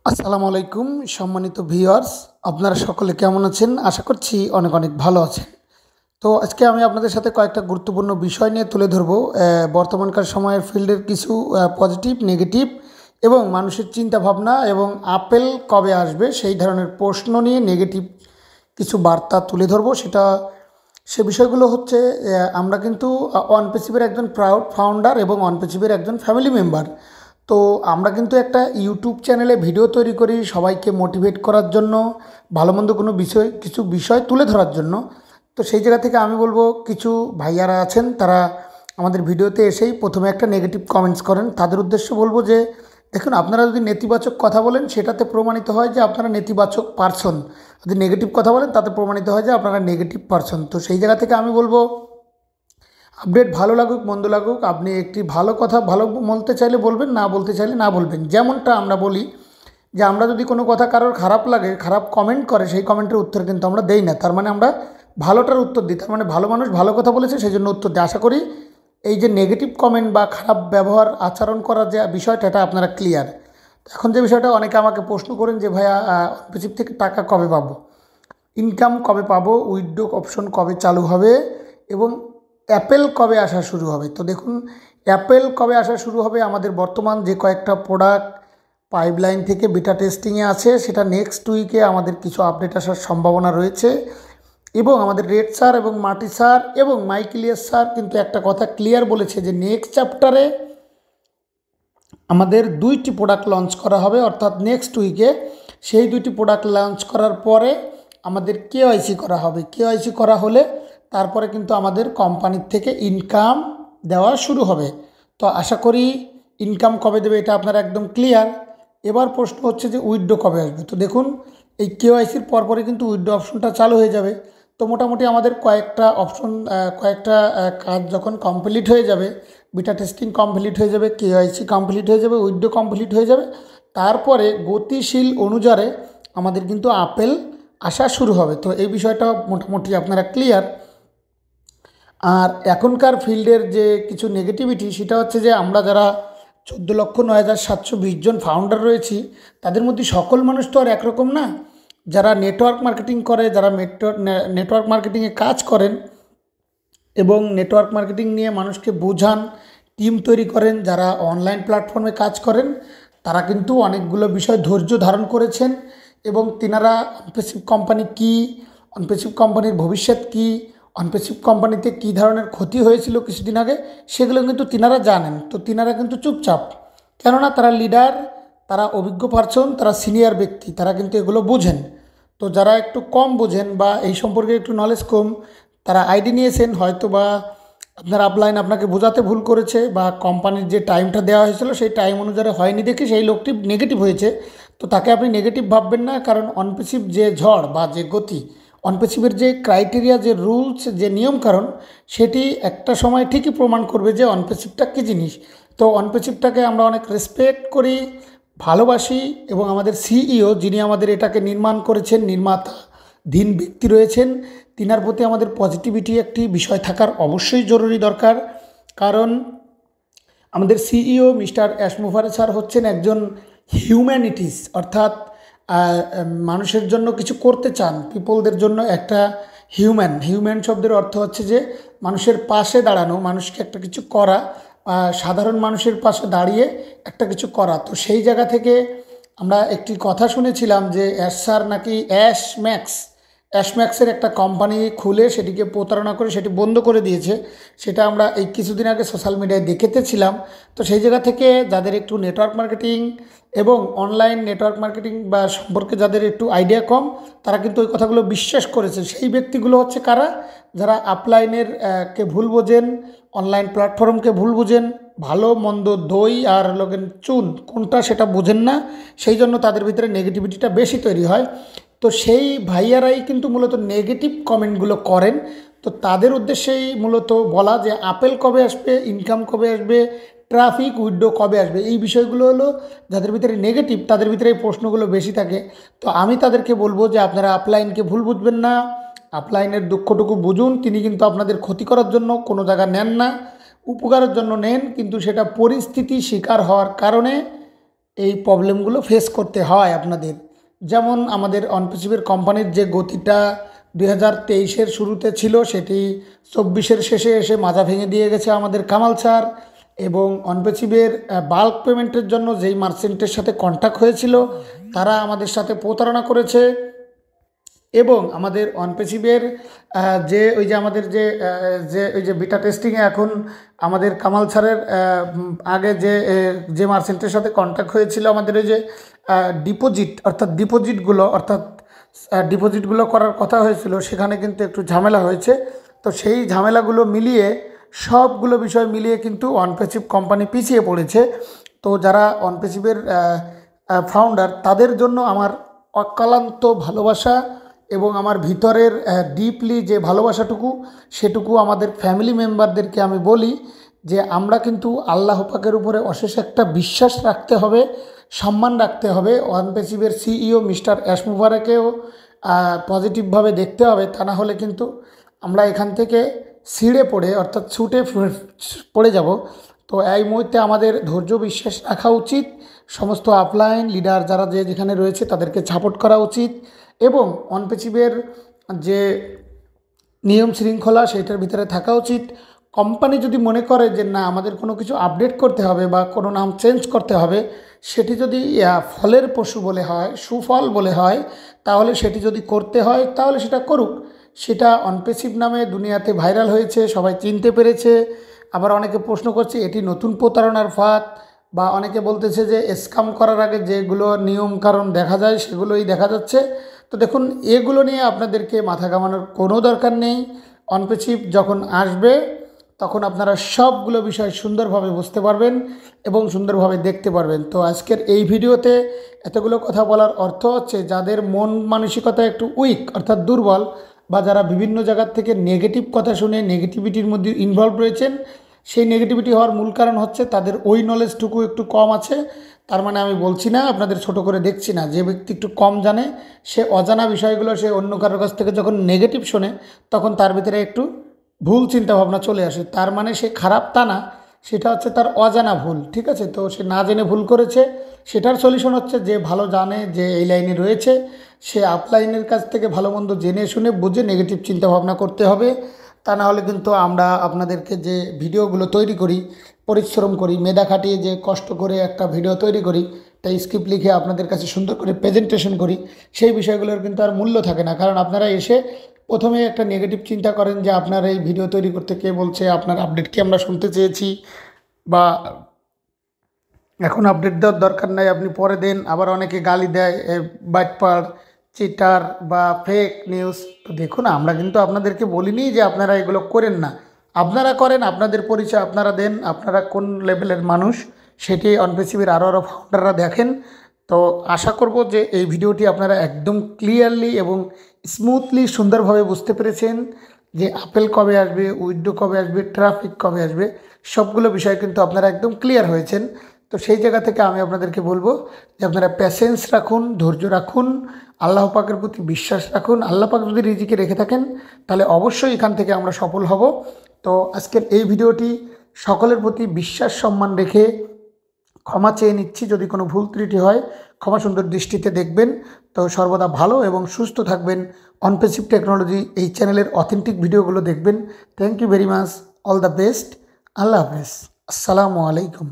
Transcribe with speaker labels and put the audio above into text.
Speaker 1: আসসালামু আলাইকুম সম্মানিত ভিউয়ার্স, আপনারা সকলে কেমন আছেন? আশা করছি অনেক অনেক ভালো আছেন। তো আজকে আমি আপনাদের সাথে কয়েকটা গুরুত্বপূর্ণ বিষয় নিয়ে তুলে ধরবো। বর্তমানকার সময়ের ফিল্ডের কিছু পজিটিভ, নেগেটিভ এবং মানুষের চিন্তা ভাবনা এবং আপেল কবে আসবে সেই ধরনের প্রশ্ন নিয়ে নেগেটিভ কিছু বার্তা তুলে ধরবো। সে বিষয়গুলো হচ্ছে, আমরা কিন্তু অনপেসিভের একজন প্রাউড ফাউন্ডার এবং অনপেসিভের একজন ফ্যামিলি মেম্বার। তো আমরা কিন্তু একটা ইউটিউব চ্যানেলে ভিডিও তৈরি করি সবাইকে মোটিভেট করার জন্য, ভালো মন্দ কিছু বিষয় তুলে ধরার জন্য। তো সেই জায়গা থেকে আমি বলবো, কিছু ভাইয়ারা আছেন তারা আমাদের ভিডিওতে এসেই প্রথমে একটা নেগেটিভ কমেন্টস করেন। তাদের উদ্দেশ্য বলবো যে, দেখুন, আপনারা যদি নেতিবাচক কথা বলেন সেটাতে প্রমাণিত হয় যে আপনারা নেতিবাচক পারসন, যদি নেগেটিভ কথা বলেন তাতে প্রমাণিত হয় যে আপনারা নেগেটিভ পারসন। তো সেই জায়গা থেকে আমি বলবো, আপডেট ভালো লাগুক মন্দ লাগুক, আপনি একটি ভালো কথা ভালো বলতে চাইলে বলবেন, না বলতে চাইলে না বলবেন। যেমনটা আমরা বলি যে, আমরা যদি কোনো কথা কারোর খারাপ লাগে, খারাপ কমেন্ট করে, সেই কমেন্টের উত্তর কিন্তু আমরা দেই না। তার মানে আমরা ভালোটার উত্তর দিই, তার মানে ভালো মানুষ ভালো কথা বলেছে সেই জন্য উত্তর দিই। আশা করি এই যে নেগেটিভ কমেন্ট বা খারাপ ব্যবহার আচরণ করার যে বিষয়টা, এটা আপনারা ক্লিয়ার। এখন যে বিষয়টা অনেকে আমাকে প্রশ্ন করেন যে, ভাইয়া অনপেসিভ থেকে টাকা কবে পাবো, ইনকাম কবে পাবো, উইথড্র অপশন কবে চালু হবে এবং অ্যাপেল কবে আসা শুরু হবে। তো দেখুন, অ্যাপেল কবে আসা শুরু হবে, আমাদের বর্তমান যে কয়েকটা প্রোডাক্ট পাইপলাইন থেকে বিটা টেস্টিংয়ে আছে, সেটা নেক্সট উইকে আমাদের কিছু আপডেট আসার সম্ভাবনা রয়েছে। এবং আমাদের রেড স্যার এবং মার্টি স্যার এবং মাইকেলিয়াস স্যার কিন্তু একটা কথা ক্লিয়ার বলেছে যে, নেক্সট চ্যাপ্টারে আমাদের 2টি প্রোডাক্ট লঞ্চ করা হবে, অর্থাৎ নেক্সট উইকে সেই 2টি প্রোডাক্ট লঞ্চ করার পরে আমাদের কেওয়াইসি করা হবে। কেওয়াইসি করা হলে তারপরে কিন্তু আমাদের কোম্পানির থেকে ইনকাম দেওয়া শুরু হবে। তো আশা করি ইনকাম কবে দেবে এটা আপনারা একদম ক্লিয়ার। এবার প্রশ্ন হচ্ছে যে, উইথড্র কবে আসবে। তো দেখুন, এই কেওয়াইসির পরপরে কিন্তু উইথড্র অপশনটা চালু হয়ে যাবে। তো মোটামুটি আমাদের কয়েকটা অপশন, কয়েকটা কাজ যখন কমপ্লিট হয়ে যাবে, বিটা টেস্টিং কমপ্লিট হয়ে যাবে, কেওয়াইসি কমপ্লিট হয়ে যাবে, উইথড্র কমপ্লিট হয়ে যাবে, তারপরে গতিশীল অনুযায়ী আমাদের কিন্তু আপেল আসা শুরু হবে। তো এই বিষয়টা মোটামুটি আপনারা ক্লিয়ার। আর এখনকার ফিল্ডের যে কিছু নেগেটিভিটি, সেটা হচ্ছে যে, আমরা যারা 14,09,720 জন ফাউন্ডার রয়েছি, তাদের মধ্যে সকল মানুষ তো আর একরকম না। যারা নেটওয়ার্ক মার্কেটিং করে, যারা নেটওয়ার্ক মার্কেটিংয়ে কাজ করেন এবং নেটওয়ার্ক মার্কেটিং নিয়ে মানুষকে বোঝান, টিম তৈরি করেন, যারা অনলাইন প্ল্যাটফর্মে কাজ করেন, তারা কিন্তু অনেকগুলো বিষয় ধৈর্য ধারণ করেছেন এবং তিনারা অনপেসিভ কোম্পানি কী, অনপেসিভ কোম্পানির ভবিষ্যৎ কী, অনপেসিভ কোম্পানিতে কী ধরনের ক্ষতি হয়েছিল কিছুদিন আগে, সেগুলো কিন্তু তিনারা জানেন। তো তিনারা কিন্তু চুপচাপ, কেননা তারা লিডার, তারা অভিজ্ঞ পারসন, তারা সিনিয়র ব্যক্তি, তারা কিন্তু এগুলো বোঝেন। তো যারা একটু কম বোঝেন বা এই সম্পর্কে একটু নলেজ কম, তারা আইডি নিয়েছেন, হয়তো বা আপনার আপলাইন আপনাকে বোঝাতে ভুল করেছে বা কোম্পানির যে টাইমটা দেওয়া হয়েছিল সেই টাইম অনুযায়ী হয়নি দেখে সেই লোকটি নেগেটিভ হয়েছে। তো তাকে আপনি নেগেটিভ ভাববেন না, কারণ অনপেসিভ যে ঝড় বা যে গতি, অনপেসিভের যে ক্রাইটেরিয়া, যে রুলস, যে নিয়মকানুন, সেটি একটা সময় ঠিকই প্রমাণ করবে যে অনপেসিভটা কী জিনিস। তো অনপেসিভটাকে আমরা অনেক রেসপেক্ট করি, ভালোবাসি এবং আমাদের সিইও, যিনি আমাদের এটাকে নির্মাণ করেছেন, নির্মাতা ধীন ব্যক্তি রয়েছেন, তিনার প্রতি আমাদের পজিটিভিটি একটি বিষয় থাকার অবশ্যই জরুরি দরকার। কারণ আমাদের সিইও মিস্টার অ্যাশমুভার স্যার হচ্ছেন একজন হিউম্যানিটিস, অর্থাৎ মানুষের জন্য কিছু করতে চান, পিপলদের জন্য একটা হিউম্যান শব্দের অর্থ হচ্ছে যে মানুষের পাশে দাঁড়ানো, মানুষকে একটা কিছু করা, সাধারণ মানুষের পাশে দাঁড়িয়ে একটা কিছু করা। তো সেই জায়গা থেকে আমরা একটি কথা শুনেছিলাম যে, অ্যাশ স্যার নাকি অ্যাশম্যাক্সের একটা কোম্পানি খুলে সেটিকে প্রতারণা করে সেটি বন্ধ করে দিয়েছে। সেটা আমরা এই কিছুদিন আগে সোশ্যাল মিডিয়ায় দেখেতেছিলাম। তো সেই জায়গা থেকে যাদের একটু নেটওয়ার্ক মার্কেটিং এবং অনলাইন নেটওয়ার্ক মার্কেটিং বা সম্পর্কে যাদের একটু আইডিয়া কম, তারা কিন্তু ওই কথাগুলো বিশ্বাস করেছে। সেই ব্যক্তিগুলো হচ্ছে কারা? যারা আপলাইনের কে ভুল বোঝেন, অনলাইন প্ল্যাটফর্মকে ভুল বোঝেন, ভালো মন্দ দই আর লগেন চুন কোনটা সেটা বোঝেন না, সেই জন্য তাদের ভিতরে নেগেটিভিটিটা বেশি তৈরি হয়। তো সেই ভাইয়ারাই কিন্তু মূলত নেগেটিভ কমেন্টগুলো করেন। তো তাদের উদ্দেশ্যেই মূলত বলা যে, আপেল কবে আসবে, ইনকাম কবে আসবে, ট্রাফিক উইথড্র কবে আসবে, এই বিষয়গুলো হলো যাদের ভিতরে নেগেটিভ, তাদের ভিতরে এই প্রশ্নগুলো বেশি থাকে। তো আমি তাদেরকে বলবো যে, আপনারা আপলাইনকে ভুল বুঝবেন না, আপলাইনের দুঃখটুকু বুঝুন। তিনি কিন্তু আপনাদের ক্ষতি করার জন্য কোনো জায়গা নেন না, উপকারের জন্য নেন, কিন্তু সেটা পরিস্থিতি শিকার হওয়ার কারণে এই প্রবলেমগুলো ফেস করতে হয় আপনাদের। যেমন আমাদের অনপেসিভের কোম্পানির যে গতিটা 2023-এর শুরুতে ছিল, সেটি 24-এর শেষে এসে মাজা ভেঙে দিয়ে গেছে আমাদের কামাল স্যার। এবং অনপেসিভের বাল্ক পেমেন্টের জন্য যেই মার্চেন্টের সাথে কন্ট্যাক্ট হয়েছিল, তারা আমাদের সাথে প্রতারণা করেছে। এবং আমাদের অনপেসিভের যে ওই যে আমাদের যে ওই যে বিটা টেস্টিংয়ে এখন আমাদের কামাল স্যারের আগে যে মার্চেন্টের সাথে কন্ট্যাক্ট হয়েছিল, আমাদের ওই যে ডিপোজিটগুলো করার কথা হয়েছিল, সেখানে কিন্তু একটু ঝামেলা হয়েছে। তো সেই ঝামেলাগুলো মিলিয়ে, সবগুলো বিষয় মিলিয়ে কিন্তু অনপেসিভ কোম্পানি পিছিয়ে পড়েছে। তো যারা অনপেসিভের ফাউন্ডার, তাদের জন্য আমার অক্লান্ত ভালোবাসা এবং আমার ভিতরের ডিপলি যে ভালোবাসাটুকু, সেটুকু আমাদের ফ্যামিলি মেম্বারদেরকে আমি বলি যে আমরা কিন্তু আল্লাহ পাকের উপরে অশেষ একটা বিশ্বাস রাখতে হবে, সম্মান রাখতে হবে। অনপেসিভের সিইও মিস্টার অ্যাশ মুবারককেও পজিটিভভাবে দেখতে হবে, তা না হলে কিন্তু আমরা এখান থেকে ছিঁড়ে পড়ে, অর্থাৎ ছুটে পড়ে যাব। তো এই মুহূর্তে আমাদের ধৈর্য বিশ্বাস রাখা উচিত, সমস্ত আপলাইন লিডার যারা যেখানে রয়েছে তাদেরকে সাপোর্ট করা উচিত, এবং অনপেসিভের যে নিয়ম শৃঙ্খলা সেটার ভিতরে থাকা উচিত। কোম্পানি যদি মনে করে যে না, আমাদের কোনো কিছু আপডেট করতে হবে বা কোনো নাম চেঞ্জ করতে হবে, সেটি যদি ফলের পশু বলে হয়, সুফল বলে হয়, তাহলে সেটি যদি করতে হয় তাহলে সেটা করুক। সেটা অনপেসিভ নামে দুনিয়াতে ভাইরাল হয়েছে, সবাই চিনতে পেরেছে। আবার অনেকে প্রশ্ন করছে এটি নতুন প্রতারণার ফাঁদ, বা অনেকে বলতেছে যে স্ক্যাম করার আগে যেগুলো নিয়ম কারণ দেখা যায় সেগুলোই দেখা যাচ্ছে। তো দেখুন, এগুলো নিয়ে আপনাদেরকে মাথা ঘামানোর কোনো দরকার নেই। অনপেসিভ যখন আসবে তখন আপনারা সবগুলো বিষয় সুন্দরভাবে বুঝতে পারবেন এবং সুন্দরভাবে দেখতে পারবেন। তো আজকের এই ভিডিওতে এতগুলো কথা বলার অর্থ হচ্ছে, যাদের মন মানসিকতা একটু উইক, অর্থাৎ দুর্বল, বা যারা বিভিন্ন জায়গার থেকে নেগেটিভ কথা শুনে নেগেটিভিটির মধ্যে ইনভলভ রয়েছেন, সেই নেগেটিভিটি হওয়ার মূল কারণ হচ্ছে তাদের ওই নলেজটুকু একটু কম আছে। তার মানে আমি বলছি না, আপনাদের ছোট করে দেখছি না। যে ব্যক্তি একটু কম জানে, সে অজানা বিষয়গুলো সে অন্য কারোর কাছ থেকে যখন নেগেটিভ শোনে, তখন তার ভিতরে একটু ভুল চিন্তাভাবনা চলে আসে। তার মানে সে খারাপ তা না, সেটা হচ্ছে তার অজানা ভুল। ঠিক আছে? তো সে না জেনে ভুল করেছে। সেটার সলিউশন হচ্ছে, যে ভালো জানে, যে এই লাইনে রয়েছে, সে আপলাইনের কাছ থেকে ভালো মন্দ জেনে শুনে বুঝে নেগেটিভ চিন্তাভাবনা করতে হবে। তা না হলে কিন্তু আমরা আপনাদেরকে যে ভিডিওগুলো তৈরি করি, পরিশ্রম করি, মেধা খাটিয়ে যে কষ্ট করে একটা ভিডিও তৈরি করি, তাই স্ক্রিপ্ট লিখে আপনাদের কাছে সুন্দর করে প্রেজেন্টেশন করি, সেই বিষয়গুলোর কিন্তু আর মূল্য থাকে না। কারণ আপনারা এসে প্রথমে একটা নেগেটিভ চিন্তা করেন যে আপনার এই ভিডিও তৈরি করতে কে বলছে, আপনার আপডেট কি আমরা শুনতে চেয়েছি, বা এখন আপডেট দেওয়ার দরকার নাই, আপনি পরে দেন। আবার অনেকে গালি দেয়, বাটপার, চিটার বা ফেক নিউজ। তো দেখুন, আমরা কিন্তু আপনাদেরকে বলিনি যে আপনারা এগুলো করেন না, আপনারা করেন। আপনাদের পরিচয় আপনারা দেন, আপনারা কোন লেভেলের মানুষ, সেটি অনপেসিভের আরও ফাউন্ডাররা দেখেন। তো আশা করব যে এই ভিডিওটি আপনারা একদম ক্লিয়ারলি এবং স্মুথলি সুন্দরভাবে বুঝতে পেরেছেন যে আপেল কবে আসবে, উইথড্র কবে আসবে, ট্রাফিক কবে আসবে, সবগুলো বিষয় কিন্তু আপনারা একদম ক্লিয়ার হয়েছেন। তো সেই জায়গা থেকে আমি আপনাদেরকে বলবো যে আপনারা প্যাশেন্স রাখুন, ধৈর্য রাখুন, আল্লাহ পাকের প্রতি বিশ্বাস রাখুন। আল্লাহ পাক যদি রিজিকে রেখে থাকেন, তাহলে অবশ্যই এখান থেকে আমরা সফল হব। তো আজকের এই ভিডিওটি সকলের প্রতি বিশ্বাস সম্মান রেখে ক্ষমা চেয়ে নিচ্ছি। যদি কোনো ভুল ত্রুটি হয়, ক্ষমা সুন্দর দৃষ্টিতে দেখবেন। তো সর্বদা ভালো এবং সুস্থ থাকবেন। অনপেসিভ টেকনোলজি এই চ্যানেলের অথেন্টিক ভিডিওগুলো দেখবেন। Thank you very much. All the best. আল্লাহ হাফেজ। আসসালামু আলাইকুম।